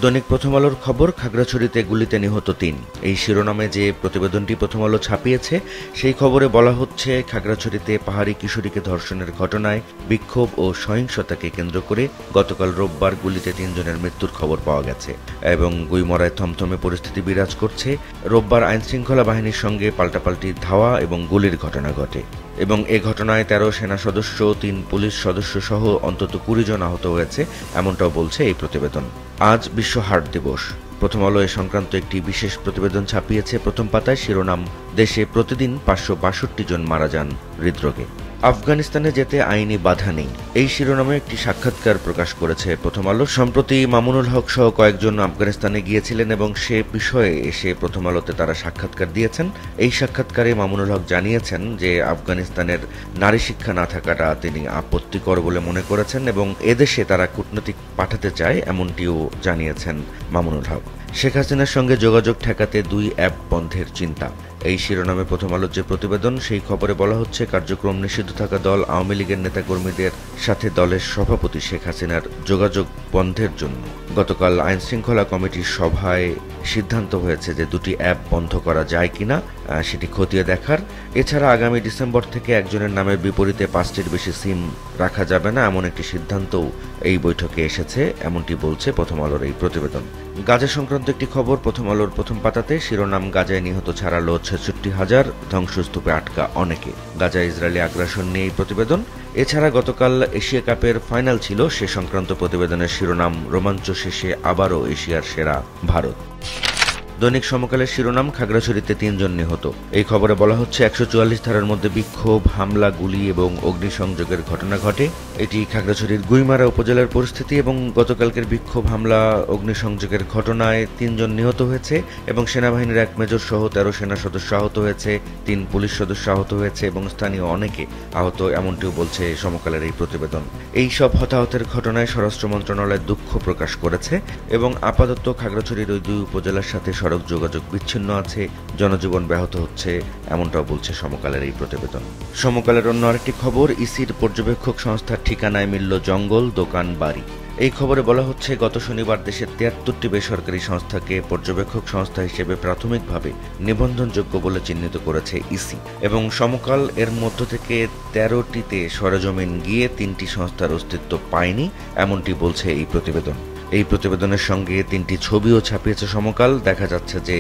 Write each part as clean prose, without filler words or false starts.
দৈনিক প্রথম আলোর খবর, খাগড়াছড়িতে গুলিতে নিহত ৩। এই শিরোনামে যে প্রতিবেদনটি প্রথম আলো ছাপিয়েছে সেই খবরে বলা হচ্ছে, খাগড়াছড়িতে পাহাড়ি কিশোরীকে ধর্ষণের ঘটনায় বিক্ষোভ ও সহিংসতাকে কেন্দ্র করে গতকাল রোববার গুলিতে ৩ জনের মৃত্যুর খবর পাওয়া গেছে এবং গুইমরায় থমথমে পরিস্থিতি বিরাজ করছে। রোববার আইনশৃঙ্খলা বাহিনীর সঙ্গে পাল্টাপাল্টি ধাওয়া এবং গুলির ঘটনা ঘটে এবং এ ঘটনায় ১৩ সেনা সদস্য, ৩ পুলিশ সদস্য সহ অন্তত ২০ জন আহত হয়েছে, এমনটাও বলছে এই প্রতিবেদন। আজ বিশ্ব হার্ট দিবস। প্রথম আলো এ সংক্রান্ত একটি বিশেষ প্রতিবেদন ছাপিয়েছে। প্রথম পাতায় শিরোনাম, দেশে প্রতিদিন ৫৬২ জন মারা যান হৃদরোগে। আফগানিস্তানে যেতে আইনি বাধা নেই, এই শিরোনামে একটি সাক্ষাৎকার প্রকাশ করেছে প্রথম আলো। সম্প্রতি মামুনুল হক সহ কয়েকজন আফগানিস্তানে গিয়েছিলেন এবং সে বিষয়ে এসে প্রথম আলোতে তারা সাক্ষাৎকার দিয়েছেন। এই সাক্ষাৎকারে মামুনুল হক জানিয়েছেন যে আফগানিস্তানের নারী শিক্ষা না থাকাটা তিনি আপত্তিকর বলে মনে করেছেন এবং এদেশে তারা কূটনৈতিক পাঠাতে চায়, এমনটিও জানিয়েছেন মামুনুল হক। শেখ হাসিনার সঙ্গে যোগাযোগ ঠেকাতে ২ অ্যাপ বন্ধের চিন্তা, এই শিরোনামে প্রথম আলোর যে প্রতিবেদন সেই খবরে বলা হচ্ছে, কার্যক্রম নিষিদ্ধ থাকা দল আওয়ামী লীগের নেতাকর্মীদের সাথে দলের সভাপতি শেখ হাসিনার যোগাযোগ বন্ধের জন্য গতকাল আইনশৃঙ্খলা কমিটির সভায় সিদ্ধান্ত হয়েছে যে ২টি অ্যাপ বন্ধ করা যায় কিনা সেটি খতিয়ে দেখার। এছাড়া আগামী ডিসেম্বর থেকে একজনের নামের বিপরীতে ৫টির বেশি সিম রাখা যাবে না, এমন একটি সিদ্ধান্তও এই বৈঠকে এসেছে, এমনটি বলছে প্রথম আলোর এই প্রতিবেদন। গাজা সংক্রান্ত একটি খবর প্রথম আলোর প্রথম পাতাতে, শিরোনাম, গাজায় নিহত ছাড়ালো ৬৬,০০০, ধ্বংসস্তূপে আটকা অনেকে। গাজা ইসরায়েলি আগ্রাসন নিয়ে এই প্রতিবেদন। এছাড়া গতকাল এশিয়া কাপের ফাইনাল ছিল, সে সংক্রান্ত প্রতিবেদনের শিরোনাম, রোমাঞ্চ শেষে আবারও এশিয়ার সেরা ভারত। দৈনিক সমকালের শিরোনাম, খাগড়াছড়িতে ৩ জন নিহত। এই খবরে বলা হচ্ছে ১৪৪ ধারার মধ্যে বিক্ষোভ, হামলা, গুলি এবং অগ্নিসংযোগের ঘটনা ঘটে। এটি খাগড়াছড়ির গুইমারা উপজেলার পরিস্থিতি এবং গতকালকের বিক্ষোভ, হামলা, অগ্নিসংযোগের ঘটনায় ৩ জন নিহত হয়েছে এবং সেনাবাহিনীর ১ মেজর সহ ১৩ সেনা সদস্য আহত হয়েছে, ৩ পুলিশ সদস্য আহত হয়েছে এবং স্থানীয় অনেকে আহত, এমনটিও বলছে সমকালের এই প্রতিবেদন। এই সব হতাহতের ঘটনায় স্বরাষ্ট্র মন্ত্রণালয় দুঃখ প্রকাশ করেছে এবং আপাতত খাগড়াছড়ির ওই ২ উপজেলার সাথে সড়ক যোগাযোগ বিচ্ছিন্ন আছে, জনজীবন ব্যাহত হচ্ছে, এমনটাও বলছে সমকালের এই প্রতিবেদন। সমকালের অন্য আরেকটি খবর, ইসির পর্যবেক্ষক সংস্থার ঠিকানায় মিলল জঙ্গল, দোকান, বাড়ি। এই খবরে বলা হচ্ছে, গত শনিবার দেশের ৭৩টি বেসরকারি সংস্থাকে পর্যবেক্ষক সংস্থা হিসেবে প্রাথমিকভাবে নিবন্ধনযোগ্য বলে চিহ্নিত করেছে ইসি এবং সমকাল এর মধ্য থেকে ১৩টিতে সরেজমিন গিয়ে ৩টি সংস্থার অস্তিত্ব পায়নি, এমনটি বলছে এই প্রতিবেদন। এই প্রতিবেদনের সঙ্গে ৩টি ছবিও ছাপিয়েছে সমকাল। দেখা যাচ্ছে যে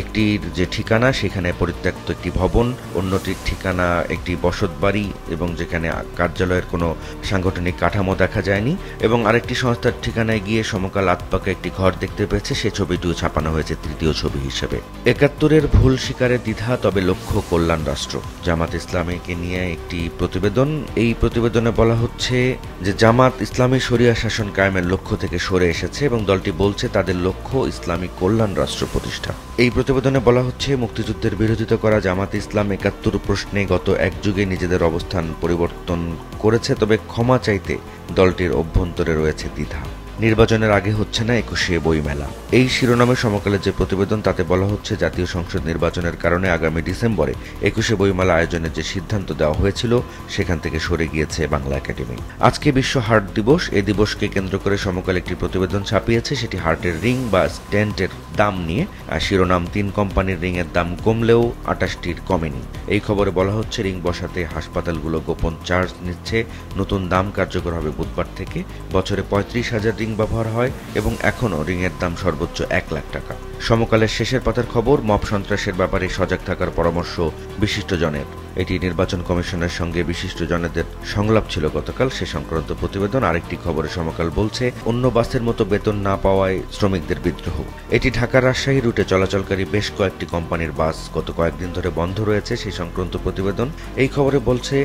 একটির যে ঠিকানা সেখানে পরিত্যক্ত একটি ভবন, অন্যটির ঠিকানা একটি বসতবাড়ি এবং যেখানে কার্যালয়ের কোনো সাংগঠনিক কাঠামো দেখা যায়নি এবং আরেকটি সংস্থার ঠিকানায় গিয়ে সমকাল আতপাকা একটি ঘর দেখতে পেয়েছে, সে ছবিটিও ছাপানো হয়েছে তৃতীয় ছবি হিসেবে। ৭১-এর ভুল স্বীকারে দ্বিধা, তবে লক্ষ্য কল্যাণ রাষ্ট্র, জামাত ইসলামীকে নিয়ে একটি প্রতিবেদন। এই প্রতিবেদনে বলা হচ্ছে যে জামাত ইসলামী শরিয়া শাসন কায়েমের লক্ষ্য থেকে সরে এসেছে এবং দলটি বলছে তাদের লক্ষ্য ইসলামিক কল্যাণ রাষ্ট্র প্রতিষ্ঠা। এই প্রতিবেদনে বলা হচ্ছে, মুক্তিযুদ্ধের বিরোধিতা করা জামাত ইসলাম ৭১ প্রশ্নে গত এক যুগে নিজেদের অবস্থান পরিবর্তন করেছে, তবে ক্ষমা চাইতে দলটির অভ্যন্তরে রয়েছে দ্বিধা। নির্বাচনের আগে হচ্ছে না ২১শে বইমেলা, এই শিরোনামে সমকালের যে প্রতিবেদন তাতে বলা হচ্ছে, জাতীয় সংসদ নির্বাচনের কারণে আগামী ডিসেম্বরে ২১শে বইমেলা আয়োজনের যে সিদ্ধান্ত দেওয়া হয়েছিল সেখান থেকে সরে গিয়েছে বাংলা একাডেমি। আজকে বিশ্ব হার্ট দিবস, এই দিবসকে কেন্দ্র করে সমকাল একটি প্রতিবেদন ছাপিয়েছে, সেটি হার্টের রিং বা স্টেন্টের দাম নিয়ে। শিরোনাম, ৩ কোম্পানির রিংয়ের দাম কমলেও ২৮টির কমেনি। এই খবরে বলা হচ্ছে, রিং বসাতে হাসপাতালগুলো গোপন চার্জ নিচ্ছে, নতুন দাম কার্যকর হবে বুধবার থেকে। বছরে ৩৫,০০০ রিং ব্যবহার হয় এবং এখনও রিংয়ের দাম সর্বোচ্চ ১ লাখ টাকা। সমকালের শেষের পাতার খবর, মব সন্ত্রাসের ব্যাপারে সজাগ থাকার পরামর্শ বিশিষ্টজনের। এটি নির্বাচন কমিশনের সঙ্গে বিশিষ্টজনেদের সংলাপ ছিল গতকাল, সে সংক্রান্ত প্রতিবেদন। আরেকটি খবরে সমকাল বলছে, অন্য বাসের মতো বেতন না পাওয়ায় শ্রমিকদের বিদ্রোহ। এটি ঢাকা রাজশাহী রুটে চলাচলকারী বেশ কয়েকটি কোম্পানির বাস গত কয়েকদিন ধরে বন্ধ রয়েছে, সেই সংক্রান্ত প্রতিবেদন। এই খবরে বলছে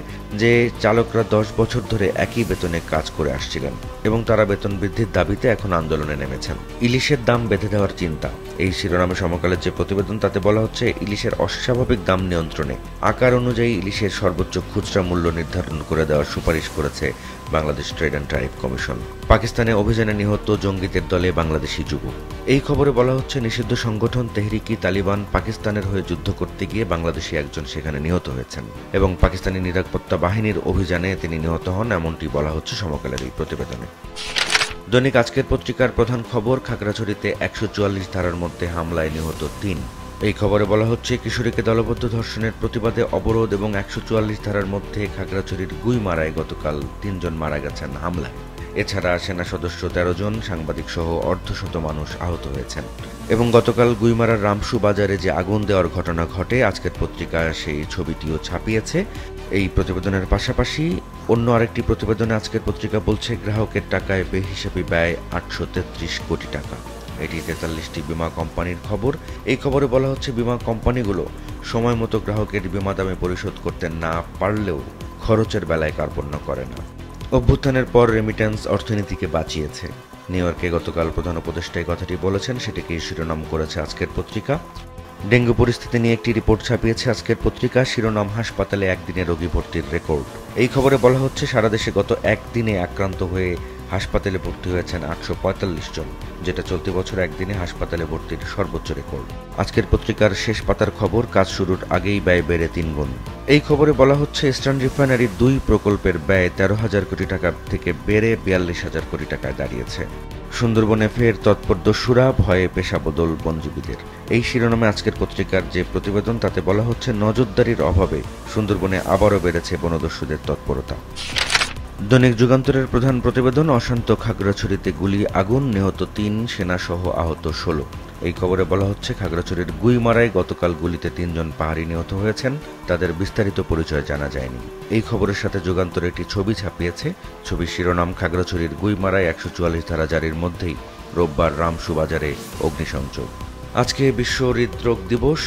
যে চালকরা ১০ বছর ধরে একই বেতনে কাজ করে আসছিলেন এবং তারা বেতন বৃদ্ধির দাবিতে এখন আন্দোলনে নেমেছেন। ইলিশের দাম বেঁধে দেওয়ার চিন্তা, এই শিরোনামে সমকালের যে প্রতিবেদন তাতে বলা হচ্ছে, ইলিশের অস্বাভাবিক দাম নিয়ন্ত্রণে আকার অনুযায়ী ইলিশের সর্বোচ্চ খুচরা মূল্য নির্ধারণ করে দেওয়ার সুপারিশ করেছে Bangladesh trade and tariff commission. পাকিস্তানে অভিযানে নিহত জঙ্গিদের দলে বাংলাদেশি যুবক। এই খবরে বলা হচ্ছে, নিষিদ্ধ সংগঠন তেহরিকি তালিবান পাকিস্তানের হয়ে যুদ্ধ করতে গিয়ে বাংলাদেশি একজন সেখানে নিহত হয়েছেন এবং পাকিস্তানি নিরাপত্তা বাহিনীর অভিযানে তিনি নিহত হন, এমনটি বলা হচ্ছে সমকালের এই প্রতিবেদনে। দৈনিক আজকের পত্রিকার প্রধান খবর, খাগড়াছড়িতে ১৪৪ ধারার মধ্যে হামলায় নিহত ৩। এই খবরে বলা হচ্ছে, কিশোরীকে দলবদ্ধ ধর্ষণের প্রতিবাদে অবরোধ এবং ১৪৪ ধারার মধ্যে খাগড়াছড়ির গুইমারায় গতকাল ৩ জন মারা গেছেন হামলায়। এছাড়া সেনা সদস্য ১৩ জন, সাংবাদিক সহ অর্ধশত মানুষ আহত হয়েছেন। এবং গতকাল গুইমারার রামসু বাজারে যে আগুন দেওয়ার ঘটনা ঘটে, আজকের পত্রিকা সেই ছবিটিও ছাপিয়েছে। এই প্রতিবেদনের পাশাপাশি অন্য আরেকটি প্রতিবেদনে আজকের পত্রিকা বলছে, গ্রাহকের টাকায় বেহিসাবি ব্যয় ৮৩৩ কোটি টাকা। এটি ৪৩টি বিমা কোম্পানির খবর। এই খবরে বলা হচ্ছে, বিমা কোম্পানিগুলো সময় মতো গ্রাহকের বিমা দামে পরিশোধ করতে না পারলেও খরচের বেলায় কার্পণ্য করে না। অভ্যুত্থানের পর রেমিট্যান্স অর্থনীতিকে বাঁচিয়েছে। নিউ ইয়র্কে গতকাল প্রধান উপদেষ্টা এই কথাটি বলেছেন, সেটিকে শিরোনাম করেছে আজকের পত্রিকা। ডেঙ্গু পরিস্থিতি নিয়ে একটি রিপোর্ট ছাপিয়েছে আজকের পত্রিকা, শিরোনাম হাসপাতালে একদিনে রোগী ভর্তির রেকর্ড। এই খবরে বলা হচ্ছে, সারা দেশে গত একদিনে আক্রান্ত হয়ে হাসপাতালে ভর্তি হয়েছেন ৮৪৫ জন, যেটা চলতি বছর একদিনে হাসপাতালে ভর্তির সর্বোচ্চ রেকর্ড। আজকের পত্রিকার শেষ পাতার খবর, কাজ শুরুর আগেই ব্যয় বেড়ে ৩ গুণ। এই খবরে বলা হচ্ছে, ইস্টার্ন রিফাইনারির ২ প্রকল্পের ব্যয় ১৩,০০০ কোটি টাকা থেকে বেড়ে ৪২,০০০ কোটি টাকায় দাঁড়িয়েছে। সুন্দরবনে ফের তৎপর দস্যুরা, ভয়ে পেশা বদল বনজীবীদের। এই শিরোনামে আজকের পত্রিকার যে প্রতিবেদন, তাতে বলা হচ্ছে, নজরদারির অভাবে সুন্দরবনে আবারও বেড়েছে বনদস্যুদের তৎপরতা। দৈনিক যুগান্তরের প্রধান প্রতিবেদন, অশান্ত খাগড়াছড়িতে গুলি আগুন, নিহত ৩, সেনাসহ আহত ১৬। এই খবরে বলা হচ্ছে, খাগড়াছড়ির গুইমারায় গতকাল গুলিতে ৩ জন পাহাড়ি নিহত হয়েছেন। তাদের বিস্তারিত পরিচয় জানা যায়নি। এই খবরের সাথে যুগান্তর একটি ছবি ছাপিয়েছে। ছবির শিরোনাম, খাগড়াছড়ির গুইমারায় ১৪৪ ধারা জারির মধ্যেই রোববার রামসু বাজারে অগ্নিসংযোগ। আজকে বিশ্ব হৃদরোগ দিবস।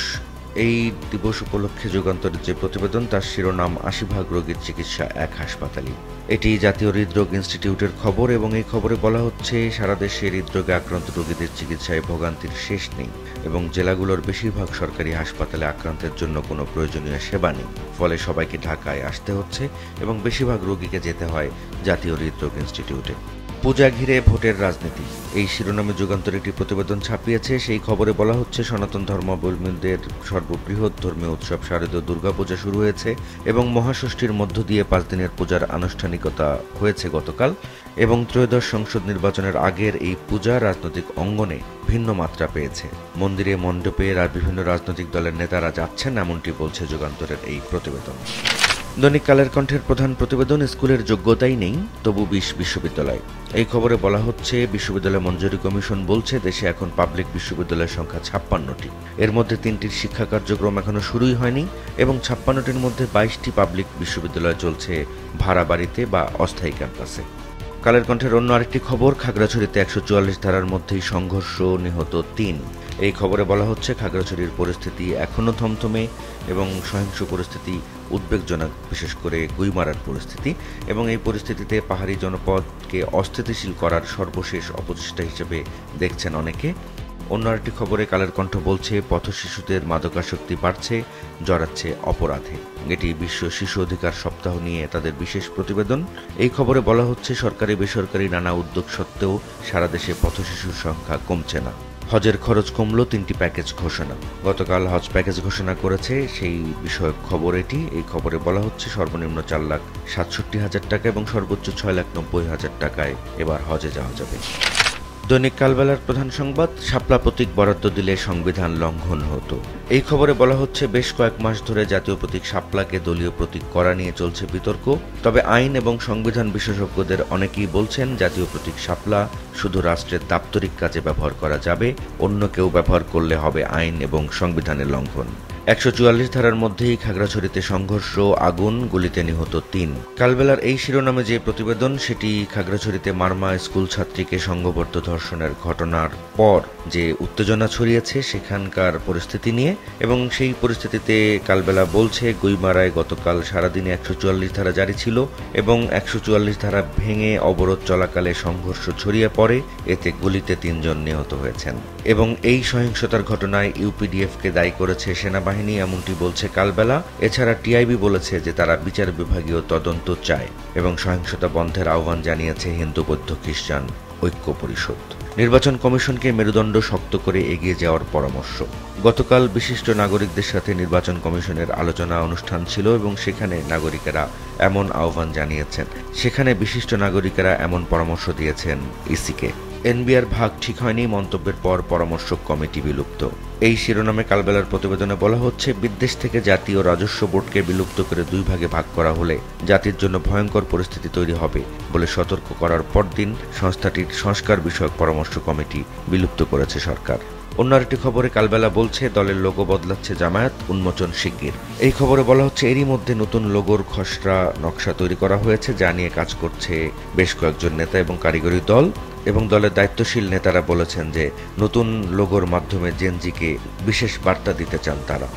এই দিবস উপলক্ষে যুগান্তরের যে প্রতিবেদন, তার শিরোনাম, ৮০ রোগীর চিকিৎসা এক হাসপাতালে। এটি জাতীয় হৃদরোগ ইনস্টিটিউটের খবর এবং এই খবরে বলা হচ্ছে, সারা দেশে হৃদরোগে আক্রান্ত রোগীদের চিকিৎসায় ভোগান্তির শেষ নেই এবং জেলাগুলোর বেশিরভাগ সরকারি হাসপাতালে আক্রান্তের জন্য কোনো প্রয়োজনীয় সেবা নেই। ফলে সবাইকে ঢাকায় আসতে হচ্ছে এবং বেশিরভাগ রোগীকে যেতে হয় জাতীয় হৃদরোগ ইনস্টিটিউটে। পূজা ঘিরে ভোটের রাজনীতি। এই শিরোনামে যুগান্তর একটি প্রতিবেদন ছাপিয়েছে। সেই খবরে বলা হচ্ছে, সনাতন ধর্মাবলম্বীদের সর্ববৃহৎ ধর্মীয় উৎসব শারদীয় দুর্গাপূজা শুরু হয়েছে এবং মহাষষ্ঠীর মধ্য দিয়ে ৫ দিনের পূজার আনুষ্ঠানিকতা হয়েছে গতকাল। এবং ত্রয়োদশ সংসদ নির্বাচনের আগের এই পূজা রাজনৈতিক অঙ্গনে ভিন্ন মাত্রা পেয়েছে। মন্দিরে, মণ্ডপে বিভিন্ন রাজনৈতিক দলের নেতারা যাচ্ছেন, এমনটি বলছে যুগান্তরের এই প্রতিবেদন। দৈনিক কালের কণ্ঠের প্রধান প্রতিবেদন, স্কুলের যোগ্যতাই নেই, তবু ২০ বিশ্ববিদ্যালয়। এই খবরে বলা হচ্ছে, বিশ্ববিদ্যালয় মঞ্জুরি কমিশন বলছে, দেশে এখন পাবলিক বিশ্ববিদ্যালয়ের সংখ্যা ৫৬টি। এর মধ্যে ৩টির শিক্ষা কার্যক্রম এখনো শুরুই হয়নি এবং ৫৬টির মধ্যে ২২টি পাবলিক বিশ্ববিদ্যালয় চলছে ভাড়া বাড়িতে বা অস্থায়ী ক্যাম্পাসে। কালের কণ্ঠের অন্য আরেকটি খবর, খাগড়াছড়িতে ১৪৪ ধারার মধ্যেই সংঘর্ষ, নিহত ৩। এই খবরে বলা হচ্ছে, খাগড়াছড়ির পরিস্থিতি এখনও থমথমে এবং সহিংস পরিস্থিতি উদ্বেগজনক, বিশেষ করে গুইমারার পরিস্থিতি। এবং এই পরিস্থিতিতে পাহাড়ি জনপদকে অস্থিতিশীল করার সর্বশেষ অপচেষ্টা হিসেবে দেখছেন অনেকে। অন্য আরেকটি খবরে কালের কণ্ঠ বলছে, পথশিশুদের মাদকাসক্তি বাড়ছে, জড়াচ্ছে অপরাধে। এটি বিশ্ব শিশু অধিকার সপ্তাহ নিয়ে তাদের বিশেষ প্রতিবেদন। এই খবরে বলা হচ্ছে, সরকারি বেসরকারি নানা উদ্যোগ সত্ত্বেও সারা দেশে পথশিশুর সংখ্যা কমছে না। হজের খরচ কমল, ৩টি প্যাকেজ ঘোষণা। গতকাল হজ প্যাকেজ ঘোষণা করেছে, সেই বিষয়ক খবর এটি। এই খবরে বলা হচ্ছে, সর্বনিম্ন ৪,৬৭,০০০ টাকা এবং সর্বোচ্চ ৬,৯০,০০০ টাকায় এবার হজে যাওয়া যাবে। দৈনিক কালবেলার প্রধান সংবাদ, শাপলা প্রতীক বরাদ্দ দিলে সংবিধান লঙ্ঘন হতো। এই খবরে বলা হচ্ছে, বেশ কয়েক মাস ধরে জাতীয় প্রতীক শাপলাকে দলীয় প্রতীক করা নিয়ে চলছে বিতর্ক। তবে আইন এবং সংবিধান বিশেষজ্ঞদের অনেকেই বলছেন, জাতীয় প্রতীক শাপলা শুধু রাষ্ট্রের দাপ্তরিক কাজে ব্যবহার করা যাবে, অন্য কেউ ব্যবহার করলে হবে আইন এবং সংবিধানের লঙ্ঘন। ১৪৪ ধারার মধ্যেই খাগড়াছড়িতে সংঘর্ষ, আগুন, গুলিতে নিহত ৩। কালবেলার এই শিরোনামে যে প্রতিবেদন, সেটি খাগড়াছড়িতে মারমা স্কুল ছাত্রীকে সংঘবদ্ধ ধর্ষণের ঘটনার পর যে উত্তেজনা ছড়িয়েছে সেখানকার পরিস্থিতি নিয়ে। এবং সেই পরিস্থিতিতে কালবেলা বলছে, গুইমারায় গতকাল সারাদিনে ১৪৪ ধারা জারি ছিল এবং ১৪৪ ধারা ভেঙে অবরোধ চলাকালে সংঘর্ষ ছড়িয়ে পড়ে, এতে গুলিতে ৩ জন নিহত হয়েছেন। এবং এই সহিংসতার ঘটনায় ইউপিডিএফকে দায়ী করেছে সেনাবাহিনী, এমনটি বলছে কালবেলা। এছাড়া টিআইবি বলেছে যে তারা বিচার বিভাগীয় তদন্ত চায় এবং সহিংসতা বন্ধের আহ্বান জানিয়েছে হিন্দু বৌদ্ধ খ্রিস্টান ঐক্য পরিষদ। নির্বাচন কমিশনকে মেরুদণ্ড শক্ত করে এগিয়ে যাওয়ার পরামর্শ। গতকাল বিশিষ্ট নাগরিকদের সাথে নির্বাচন কমিশনের আলোচনা অনুষ্ঠান ছিল এবং সেখানে নাগরিকেরা এমন আহ্বান জানিয়েছেন। সেখানে বিশিষ্ট নাগরিকেরা এমন পরামর্শ দিয়েছেন ইসিকে। এনবিআর ভাগ ঠিক হয়নি, মন্তব্যের পর পরামর্শক কমিটি বিলুপ্ত। এই শিরোনামে কালবেলার প্রতিবেদনে বলা হচ্ছে, বিদেশ থেকে জাতীয় রাজস্ব বোর্ডকে বিলুপ্ত করে দুই ভাগে ভাগ করা হলে জাতির জন্য ভয়ঙ্কর পরিস্থিতি তৈরি হবে বলে সতর্ক করার পরদিন সংস্থাটির সংস্কার বিষয়ক পরামর্শ কমিটি বিলুপ্ত করেছে সরকার। অন্য আরেকটি খবরে কালবেলা বলছে, দলের লোগো বদলাচ্ছে জামায়াত, উন্মোচন শিগগির। এই খবরে বলা হচ্ছে, এরই মধ্যে নতুন লোগোর খসড়া নকশা তৈরি করা হয়েছে, যা নিয়ে কাজ করছে বেশ কয়েকজন নেতা এবং কারিগরি দল। এবং দলের দায়িত্বশীল নেতারা বলেছেন যে নতুন লোগোর মাধ্যমে জেনজিকে বিশেষ বার্তা দিতে চান তারা।